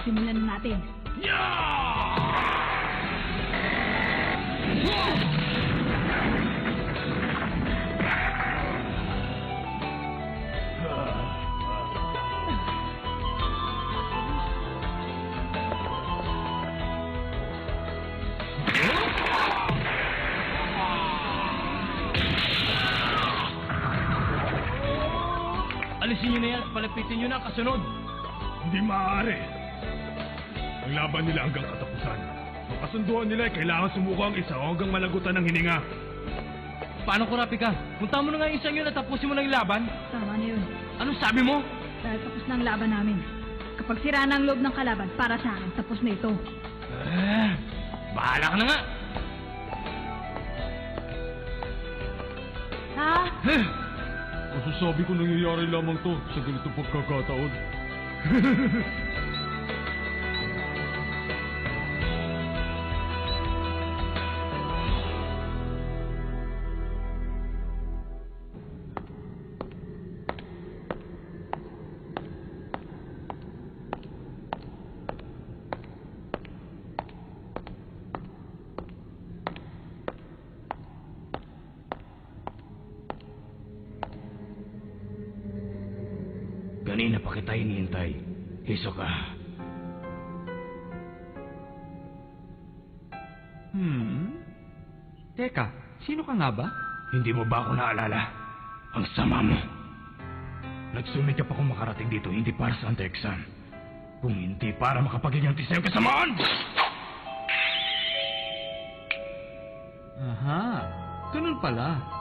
Simulan na natin. Alisin nyo na yan at palapitin nyo na ang kasunod. Hindi maaari. Ang laban nila hanggang katapusan. Ang kasunduan nila ay kailangan sumuko ang isa o hanggang malagutan ng hininga. Paano ko, Rapika? Punta mo na nga yung isang yun at tapusin mo na yung laban. Tama na yun. Anong sabi mo? Dahil tapos na ang laban namin. Kapag sira na ang loob ng kalaban, para sa akin, tapos na ito. Bahala ka na nga. Ha? Masasabi ko nangyayari lamang to sa ganitong pagkakataon. Kanina pa kita hinihintay, Hisoka. Teka, sino ka nga ba? Hindi mo ba ako naalala? Ang sama mo. Nagsumikap ako makarating dito hindi para sa anti-exam. Kung hindi para makapagigyanti sa'yo kasamaan! Aha, ganun pala.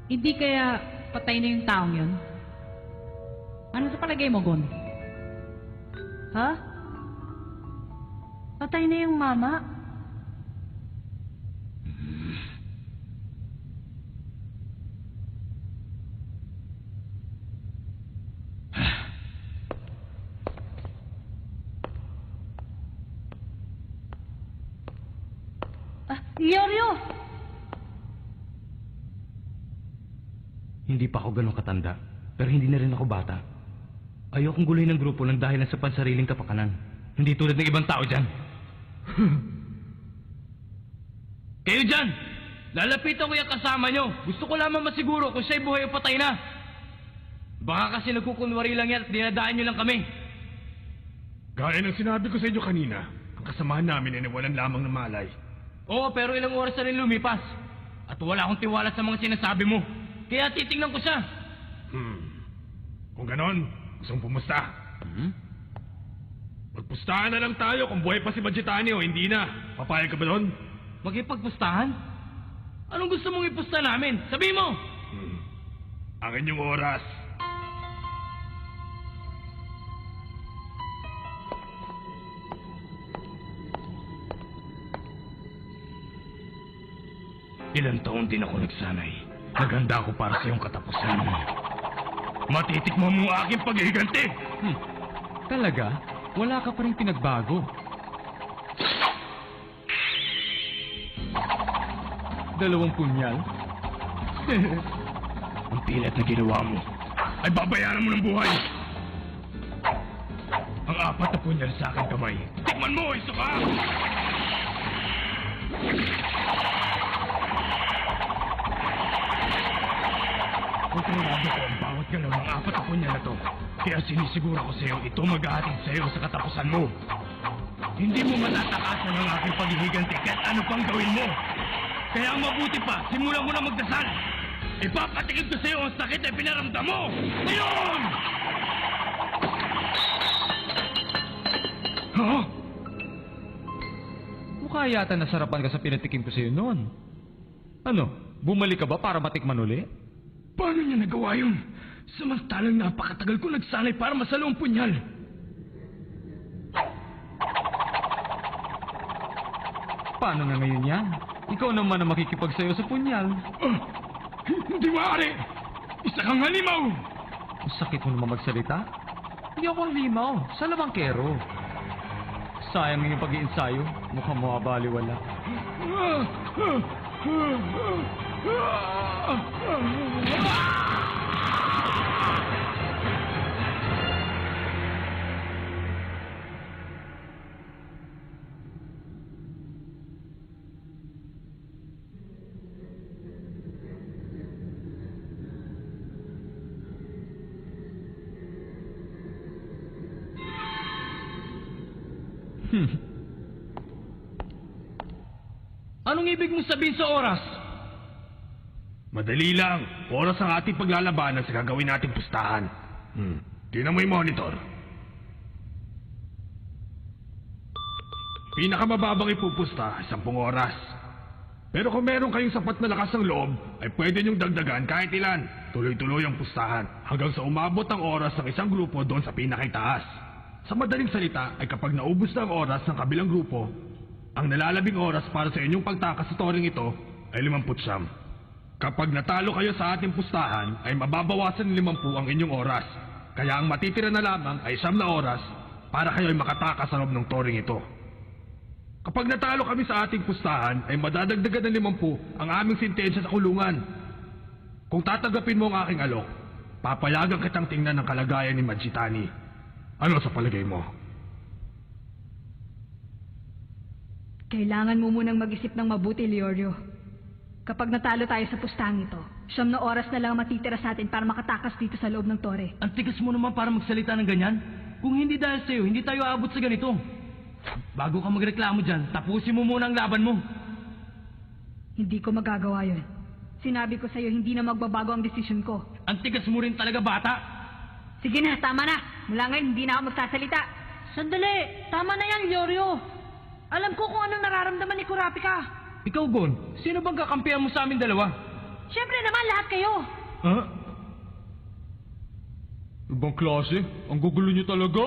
Hindi kaya patay na yung taong yun? Ano sa palagay mo, Gon? Ha? Patay na yung mama? Yoryo! Hindi pa ako ganun katanda, pero hindi na rin ako bata. Ayokong guluhin ng grupo ng dahilan sa pansariling kapakanan. Hindi tulad ng ibang tao dyan. Kayo dyan! Lalapitan ko yung kasama nyo. Gusto ko lamang masiguro kung siya'y buhay o patay na. Baka kasi nagkukunwari lang yan at dinadaan nyo lang kami. Gaya ng sinabi ko sa inyo kanina, ang kasamahan namin ay nawalan lamang ng malay. Oo, pero ilang oras na rin lumipas. At wala akong tiwala sa mga sinasabi mo. Kaya titingnan ko siya. Kung ganon, gusto mong pumusta? Magpustahan na lang tayo kung buhay pa si Magitani o hindi na. Papayag ka ba doon? Magipagpustahan? Anong gusto mong ipusta namin? Sabi mo! Ang inyong oras. Ilang taon din ako nagsanay. Naganda ako para sa iyong katapusan. Matitikman mo ang aking paghihiganti! Talaga? Wala ka pa rin pinagbago. Dalawang punyal? Ang pilat na ginawa mo ay babayaran mo ng buhay! Ang apat na punyal sa aking kamay. Tikman mo, Hisoka! Kontrolado ko ang bawat galaw ng apat na punyal na to. Kaya sinisiguro ko sa iyo ito maghahatid sa iyo sa katapusan mo. Hindi mo matatakasan ang aking paghihiganti kahit ano pang gawin mo. Kaya ang mabuti pa, simulan mo na magdasal. Ipapatikid ko sa iyo ang sakit na pinaramdam mo. Ngayon! Huh? Mukha yata nasarapan ka sa pinatikim ko sa'yo noon. Ano, bumalik ka ba para matikman uli? Paano niya nagawa yun? Samantalang napakatagal ko nagsanay para masalo ang punyal. Paano na ngayon yan? Ikaw naman ang makikipagsayo sa punyal. Hindi maaari! Isa kang halimaw! Ang sakit mo naman magsalita. Hindi ako halimaw. Sa labangkero. Sayang yung pag-iinsayo. Mukhang mabaliwala. Anong ibig mong sabihin sa oras? Madali lang. Oras ang ating paglalabanan sa gagawin nating pustahan. Tingnan mo yung monitor. Pinakamababang ipupusta, 10 oras. Pero kung meron kayong sapat na lakas ng loob, ay pwede niyong dagdagan kahit ilan. Tuloy-tuloy ang pustahan hanggang sa umabot ang oras ng isang grupo doon sa pinakaitaas. Sa madaling salita ay kapag naubos na ang oras ng kabilang grupo, ang nalalabing oras para sa inyong pagtakas sa toring ito ay 50. Kapag natalo kayo sa ating pustahan, ay mababawasan ng 50 ang inyong oras. Kaya ang matitira na lamang ay 9 na oras para kayo ay makatakas sa loob ng toring ito. Kapag natalo kami sa ating pustahan, ay madadagdagan ng 50 ang aming sintensya sa kulungan. Kung tatanggapin mo ang aking alok, papayagan kitang tingnan ng kalagayan ni Majitani. Ano sa palagay mo? Kailangan mo munang mag-isip ng mabuti, Leorio. Kapag natalo tayo sa pustang ito, 9 na oras na lang ang matitira sa atin para makatakas dito sa loob ng tore. Ang tigas mo naman para magsalita ng ganyan. Kung hindi dahil sa'yo, hindi tayo aabot sa ganito. Bago ka magreklamo dyan, tapusin mo muna ang laban mo. Hindi ko magagawa yun. Sinabi ko sa'yo, hindi na magbabago ang desisyon ko. Ang tigas mo rin talaga, bata. Sige na, tama na. Mula ngayon, hindi na ako magsasalita. Sandali! Tama na yan, Leorio! Alam ko kung anong nararamdaman ni Kurapika. Ikaw, Gon, sino bang kakampihan mo sa amin dalawa? Siyempre naman, lahat kayo! Ha? Ibang klase? Ang gugulo niyo talaga.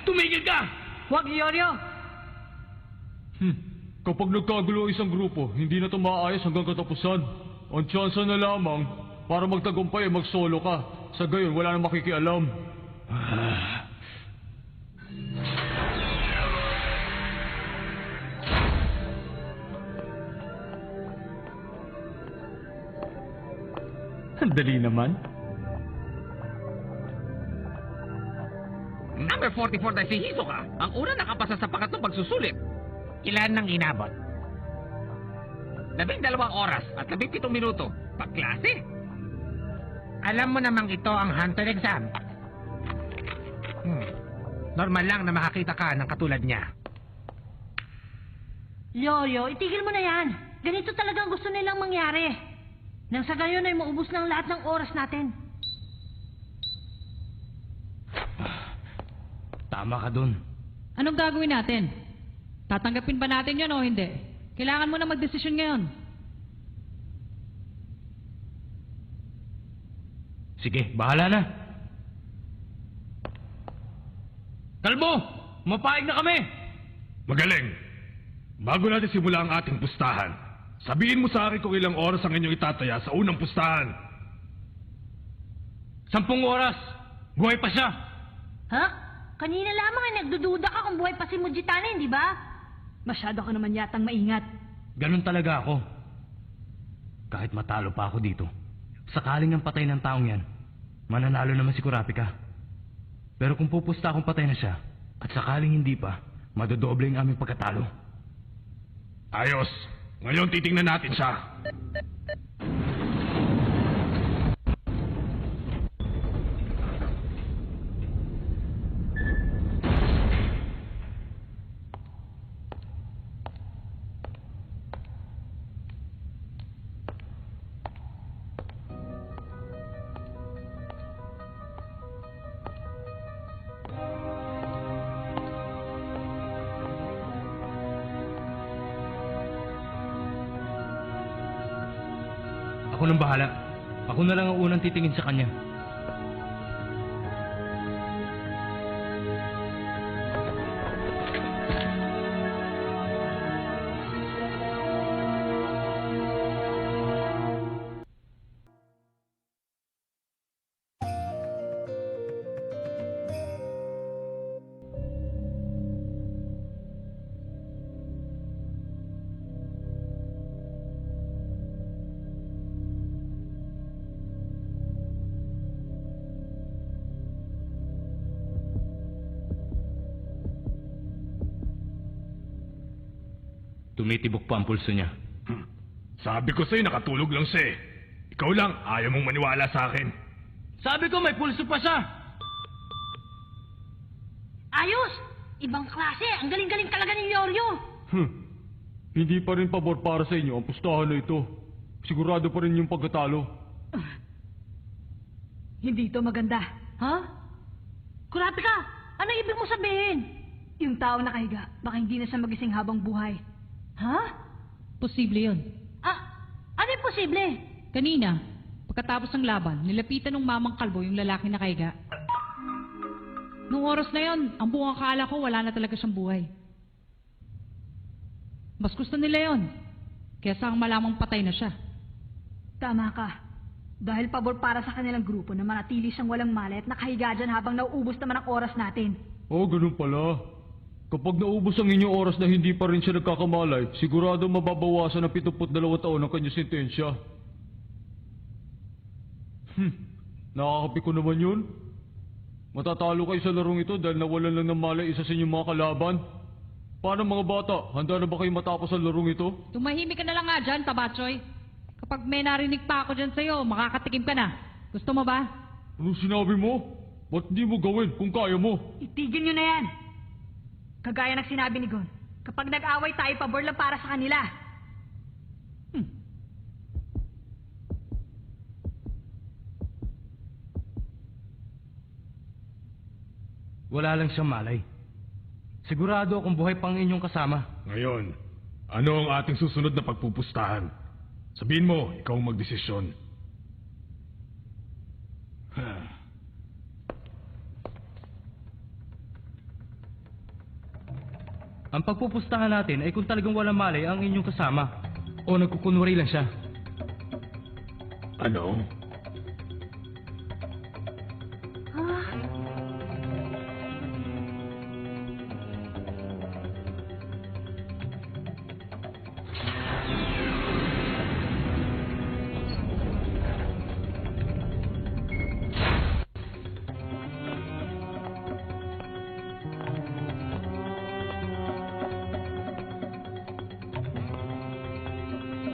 Tumigil ka! Huwag, Leorio! Kapag nagkagulo ang isang grupo, hindi na ito maayos hanggang katapusan. Ang tsansa na lamang, para magtagumpay ay mag-solo ka. Sa gayon, wala nang makikialam. Ang dali naman. Number 44 na si Hisoka, ang una nakapasa sa pangatlong pagsusulit. Ilan nang inabot? 12 oras at 17 minuto. Pagklase. Alam mo namang ito ang hunter exam. Normal lang na makakita ka ng katulad niya. Leorio, itigil mo na yan. Ganito talagang gusto nilang mangyari. Nang sa gayon ay maubos ng lahat ng oras natin. Tama ka dun. Anong gagawin natin? Tatanggapin ba natin yun o hindi? Kailangan mo na magdesisyon ngayon. Sige, bahala na. Kalbo! Mapayag na kami! Magaling! Bago natin simula ang ating pustahan, sabihin mo sa akin kung ilang oras ang inyong itataya sa unang pustahan. 10 oras! Buhay pa siya! Ha? Kanina lamang ay nagdududa ka kung buhay pa si Mujitani, di ba? Masyado ka naman yatang maingat. Ganun talaga ako. Kahit matalo pa ako dito, sakaling ang patay ng taong yan, mananalo naman si Kurapika. Pero kung pupusta akong patay na siya, at sakaling hindi pa, madodoble ang aming pagkatalo. Ayos! Ngayon titingnan natin siya. Ako nang bahala. Ako na lang ang unang titingin sa kanya. tumitibok pa ang pulso niya. Sabi ko sa'yo, nakatulog lang siya eh. Ikaw lang, ayaw mong maniwala sa akin. Sabi ko may pulso pa siya! Ayos! Ibang klase! Ang galing-galing talaga ni Yoryo! Hindi pa rin pabor para sa inyo ang pustahan na ito. Sigurado pa rin yung pagkatalo. Hindi ito maganda. Ha? Kurapika! Ano ibig mo sabihin? Yung tao nakahiga, baka hindi na siya magising habang buhay. Ha? Posible yun. Ano yung posible? Kanina, pagkatapos ng laban, nilapitan ng mamang kalbo yung lalaki na kaiga. Nung oras na yon, ang buong akala ko wala na talaga siyang buhay. Mas gusto nila yon, kesa ang malamang patay na siya. Tama ka. Dahil pabor para sa kanilang grupo na manatili siyang walang malay at nakahiga dyan habang nauubos naman ang oras natin. Oh, ganun pala. Kapag naubos ang inyong oras na hindi pa rin siya nagkakamalay, sigurado mababawasan ng 72 taon ang kanyang sentensya. Nakakapi ko naman yun. Matatalo kayo sa larong ito dahil nawalan lang ng malay isa sa inyong mga kalaban. Paano mga bata? Handa na ba kayo matapos ang larong ito? Tumahimik ka na lang nga dyan, Tabatsoy. Kapag may narinig pa ako dyan sa'yo, makakatikim ka na. Gusto mo ba? Anong sinabi mo? Ba't di mo gawin kung kaya mo? Itigil nyo na yan! Kagaya ng sinabi ni Gon, kapag nag-away tayo, pabor lang para sa kanila. Wala lang siyang malay. Sigurado akong buhay pang inyong kasama. Ngayon, ano ang ating susunod na pagpupustahan? Sabihin mo, ikaw ang magdesisyon. Ang pagpupustahan natin ay kung talagang walang malay ang inyong kasama o nagkukunwari lang siya. Ano?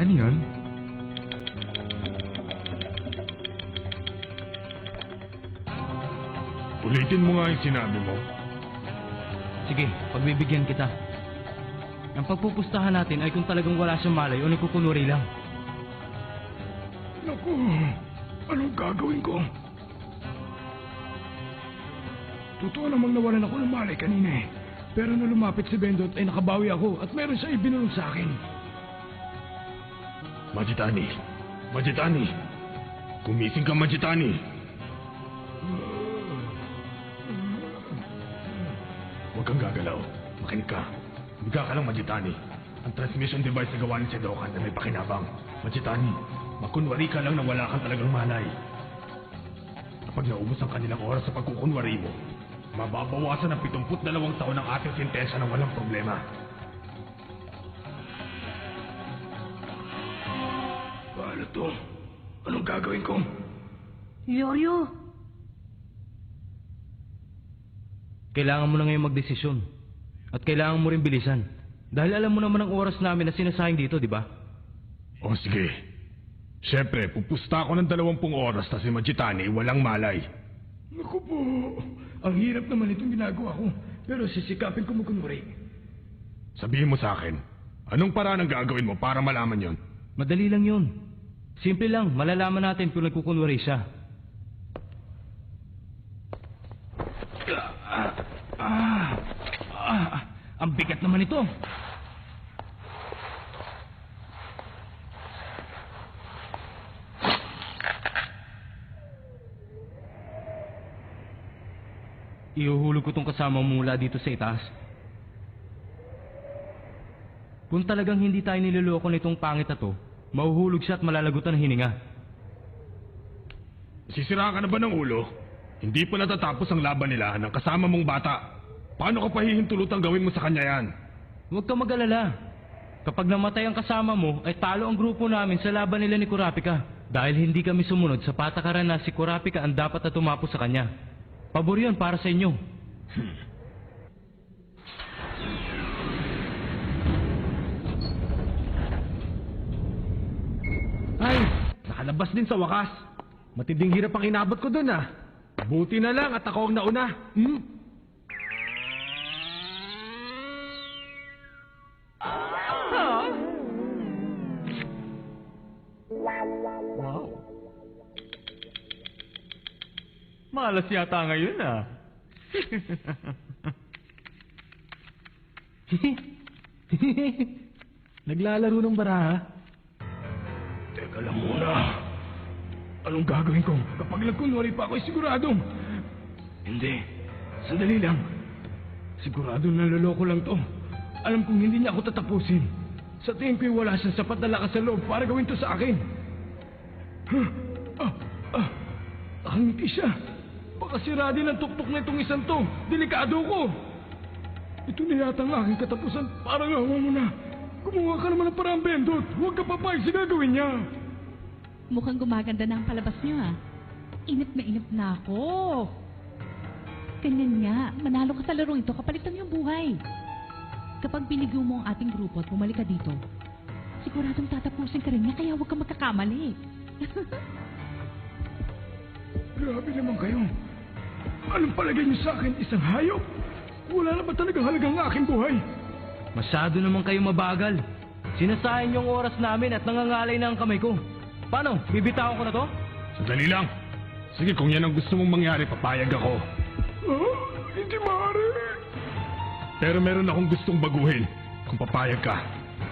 Ano yun? Ulitin mo nga yung sinabi mo. Sige, pagbibigyan kita. Ang pagpupustahan natin ay kung talagang wala siyang malay o nagkukunwari lang. Naku, anong gagawin ko? Totoo namang nawalan ako ng malay kanina eh. Pero nung lumapit si Bendot ay nakabawi ako at meron siya ibinulong sa akin. Majitani! Majitani! Kumising ka, Majitani! Huwag kang gagalaw. Makinig ka. Humiga ka lang, Majitani. Ang transmission device na gawa ni Sedokan na may pakinabang. Majitani, makunwari ka lang na wala kang talagang malay. Kapag naubos ang kanilang oras sa pagkukunwari mo, mababawasan ng 72 taon ang ating sentensya ng walang problema. Paano to? Anong gagawin ko? Yoryo! Kailangan mo na ngayon magdesisyon. At kailangan mo rin bilisan. Dahil alam mo naman ang oras namin na sinasayang dito, di ba? O sige. Siyempre, pupusta ako ng 20 oras na si Majitani walang malay. Naku po, ang hirap naman itong ginagawa ko. Pero sisikapin ko magkunwari. Sabihin mo sa akin, anong paraan ang gagawin mo para malaman yon? Madali lang yun. Simple lang, malalaman natin kung nagkukunwari siya. Ang bigat naman ito. Ihuhulog ko tong kasama mo mula dito sa itaas. Kung talagang hindi tayo niloloko nitong pangit na to, mahuhulog siya at malalagutan ng hininga. Sisiraan ka na ba ng ulo? Hindi pa natatapos ang laban nila ng kasama mong bata. Paano ka pahihintulutang gawin mo sa kanya yan? Huwag ka mag-alala. Kapag namatay ang kasama mo, ay talo ang grupo namin sa laban nila ni Kurapika. Dahil hindi kami sumunod sa patakaran na si Kurapika ang dapat na tumapos sa kanya. Pabor yun para sa inyo. nakalabas din sa wakas. Matinding hirap ang inabot ko dun ah. Buti na lang at ako ang nauna. Wow. Malas yata ngayon ah. Naglalaro ng baraha? Teka lang muna. Anong gagawin ko kapag nagkunwari pa ako'y siguradong? Hindi. Sandali lang. Siguradong naloloko lang to. Alam kong hindi niya ako tatapusin. Sa tingin ko'y wala siyang sapat na lakas sa loob para gawin to sa akin. Nakangiti siya. Baka sira din ang tuktok na itong isang to. Delikado ko. Ito na yata ang aking katapusan. Parang awa mo na. Gumawa ka naman ng parang Bendot. Huwag ka papayag sa gagawin niya. Mukhang gumaganda na ang palabas niyo ah. Inip na ako. Ganyan nga, manalo ka sa larong ito kapalit ng iyong buhay. Kapag binigyan mo ang ating grupo at bumalik ka dito, siguradong tatapusin ka rin niya kaya huwag ka magkakamali. Grabe naman kayo. Anong palagay niyo sa akin? Isang hayop? Wala na ba talagang halagang aking buhay? Masyado naman kayo mabagal. Sinasayang yung oras namin at nangangalay na ang kamay ko. Paano? Bibitawan ko na to? Sandali lang. Sige, kung yan ang gusto mong mangyari, papayag ako. Hindi maaari. Pero meron akong gustong baguhin. Kung papayag ka,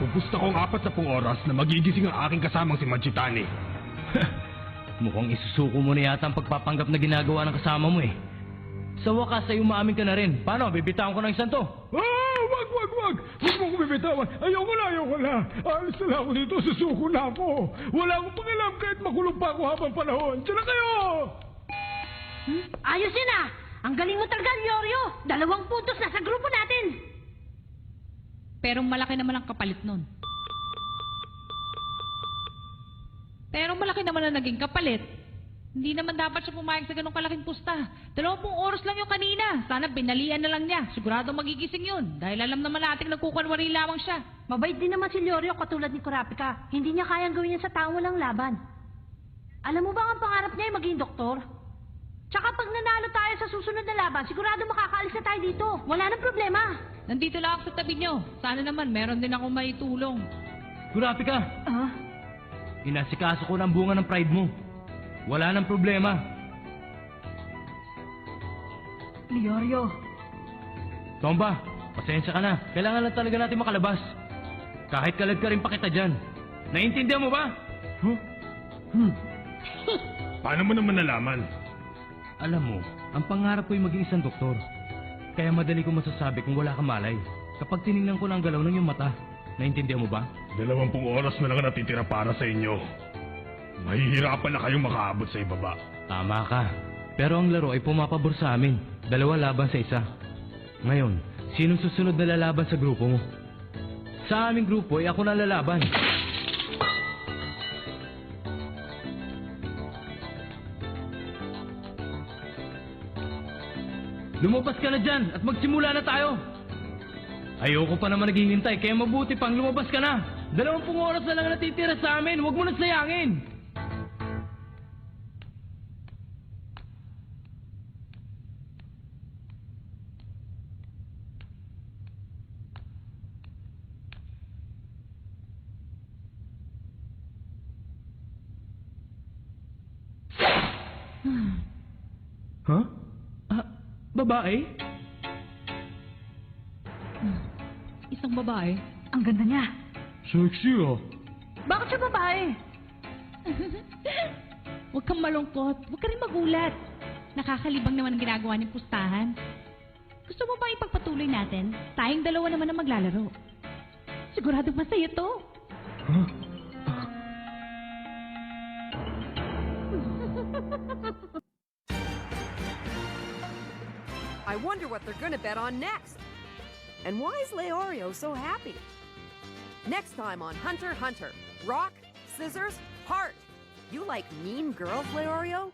pupusta ko ang 40 oras na magigising ang aking kasamang si Machitani. Mukhang isusuko mo na yata ang pagpapanggap na ginagawa ng kasama mo eh. Sa wakas ay umaamin ka na rin. Paano? Bibitawan ko ng isang to? Wag! Huwag mo ko bibitawan. Ayoko na. Alis na lang ako dito. Susuko na ako. Wala akong pakialam kahit makulong pa ako habang panahon. Diyan na kayo! Ayos yun ah! Ang galing mo talaga, Leorio! 2 puntos na sa grupo natin! Pero malaki naman ang kapalit nun. Pero malaki naman ang naging kapalit. Hindi naman dapat siya pumayag sa ganong kalaking pusta. 20 oras lang yung kanina. Sana binalian na lang niya. Sigurado magigising yun. Dahil alam naman nating nagkukunwari lamang siya. Mabait din naman si Leorio katulad ni Kurapika. Hindi niya kayang gawin yan sa taong walang laban. Alam mo ba ang pangarap niya ay maging doktor? Tsaka pag nanalo tayo sa susunod na laban, sigurado makakaalis na tayo dito. Wala nang problema. Nandito lang ako sa tabi niyo. Sana naman meron din akong maitulong. Kurapika! Inasikaso ko ng bunga ng pride mo. Wala nang problema. Leorio, Tomba, pasensya ka na. Kailangan lang talaga natin makalabas. Kahit kalag ka rin pa kita dyan. Naiintindihan mo ba? Paano mo naman nalaman? Alam mo, ang pangarap ko'y maging isang doktor. Kaya madali ko masasabi kung wala kang malay. Kapag tinignan ko na ang galaw ng iyong mata. Naiintindihan mo ba? 20 oras na lang natitira para sa inyo. Mahihirapan na kayong makaabot sa ibaba. Tama ka. Pero ang laro ay pumapabor sa amin. 2 laban sa 1. Ngayon, sinong susunod na lalaban sa grupo mo? Sa aming grupo ay ako na lalaban. Lumabas ka na dyan at magsimula na tayo. Ayoko pa naman naghihintay kaya mabuti pang lumabas ka na. 20 oras na lang natitira sa amin. Huwag mo na sayangin. Huh? Babae? Isang babae. ang ganda niya. Sexy ah. Bakit siya babae? Huwag kang malungkot. Huwag ka rin magulat. Nakakalibang naman ang ginagawa niyang pustahan. Gusto mo ba ipagpatuloy natin? Tayong 2 naman ang maglalaro. Siguradong masaya to. I wonder what they're gonna bet on next. And why is Leorio so happy? Next time on Hunter x Hunter, Rock, Scissors, Heart. You like mean girls, Leorio?